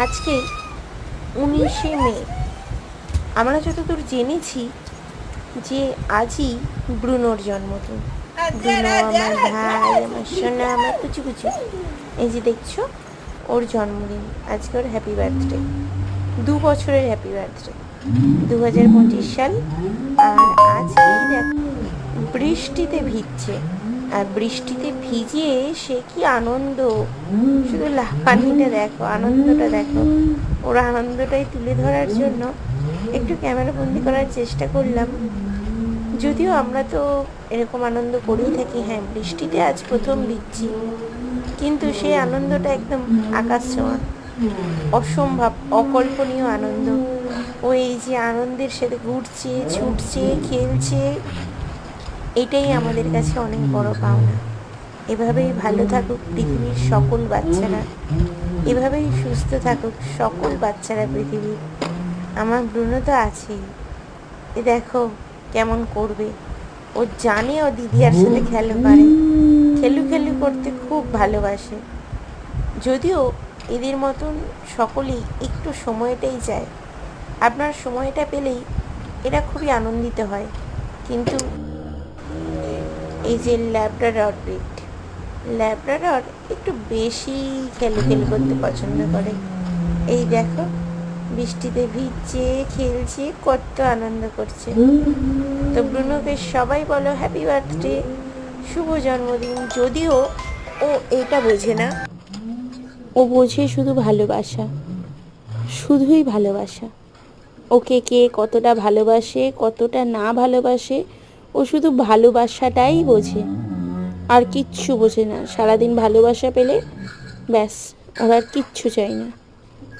আজকে 19শে মে। আমরা যতদূর জেনেছি যে আজই ব্রুনোর জন্মদিন। ব্রুনো আমার ভাই, আমার সোনা, আমার কুচি কুচি, এই যে দেখছো ওর জন্মদিন আজকে। ওর হ্যাপি বার্থডে, 2 বছরের হ্যাপি বার্থডে, 2025 সাল। আর আজকেই দেখ বৃষ্টিতে ভিজছে, আর বৃষ্টিতে ভিজিয়ে সে কি আনন্দ! শুধু লাফানিটা দেখো, আনন্দটা দেখো। ওর আনন্দটাই তুলে ধরার জন্য একটু ক্যামেরা বন্দি করার চেষ্টা করলাম। যদিও আমরা তো এরকম আনন্দ করেই থাকি, হ্যাঁ বৃষ্টিতে আজ প্রথম ভিজছি, কিন্তু সেই আনন্দটা একদম আকাশ ছোঁয়া, অসম্ভব, অকল্পনীয় আনন্দ। ও এই যে আনন্দের সাথে ঘুরছে, ছুটছে, খেলছে, এটাই আমাদের কাছে অনেক বড় পাওনা। এভাবেই ভালো থাকুক পৃথিবীর সকল বাচ্চারা, এভাবেই সুস্থ থাকুক সকল বাচ্চারা পৃথিবীর। আমার ব্রুনো তো আছেই, এ দেখো কেমন করবে। ও জানে ও দিদিয়ার সাথে খেলে পারে, খেলু খেলু করতে খুব ভালোবাসে। যদিও এদের মতন সকলেই একটু সময়টাই চায়, আপনার সময়টা পেলেই এরা খুবই আনন্দিত হয়। কিন্তু এই যে ল্যাব্রাডর একটু বেশি খেলু করতে পছন্দ করে। এই দেখো বৃষ্টিতে ভিজছে, খেলছে, কত আনন্দ করছে। তো ব্রুনোকে সবাই বলো হ্যাপি বার্থডে, শুভ জন্মদিন। যদিও ও এটা বোঝে না, ও বোঝে শুধু ভালোবাসা, শুধুই ভালোবাসা। ওকে কে কতটা ভালোবাসে, কতটা না ভালোবাসে, ও শুধু ভালোবাসাটাই বোঝে, আর কিচ্ছু বোঝে না। সারাদিন ভালোবাসা পেলে ব্যাস, ওর আর কিচ্ছু চাই না।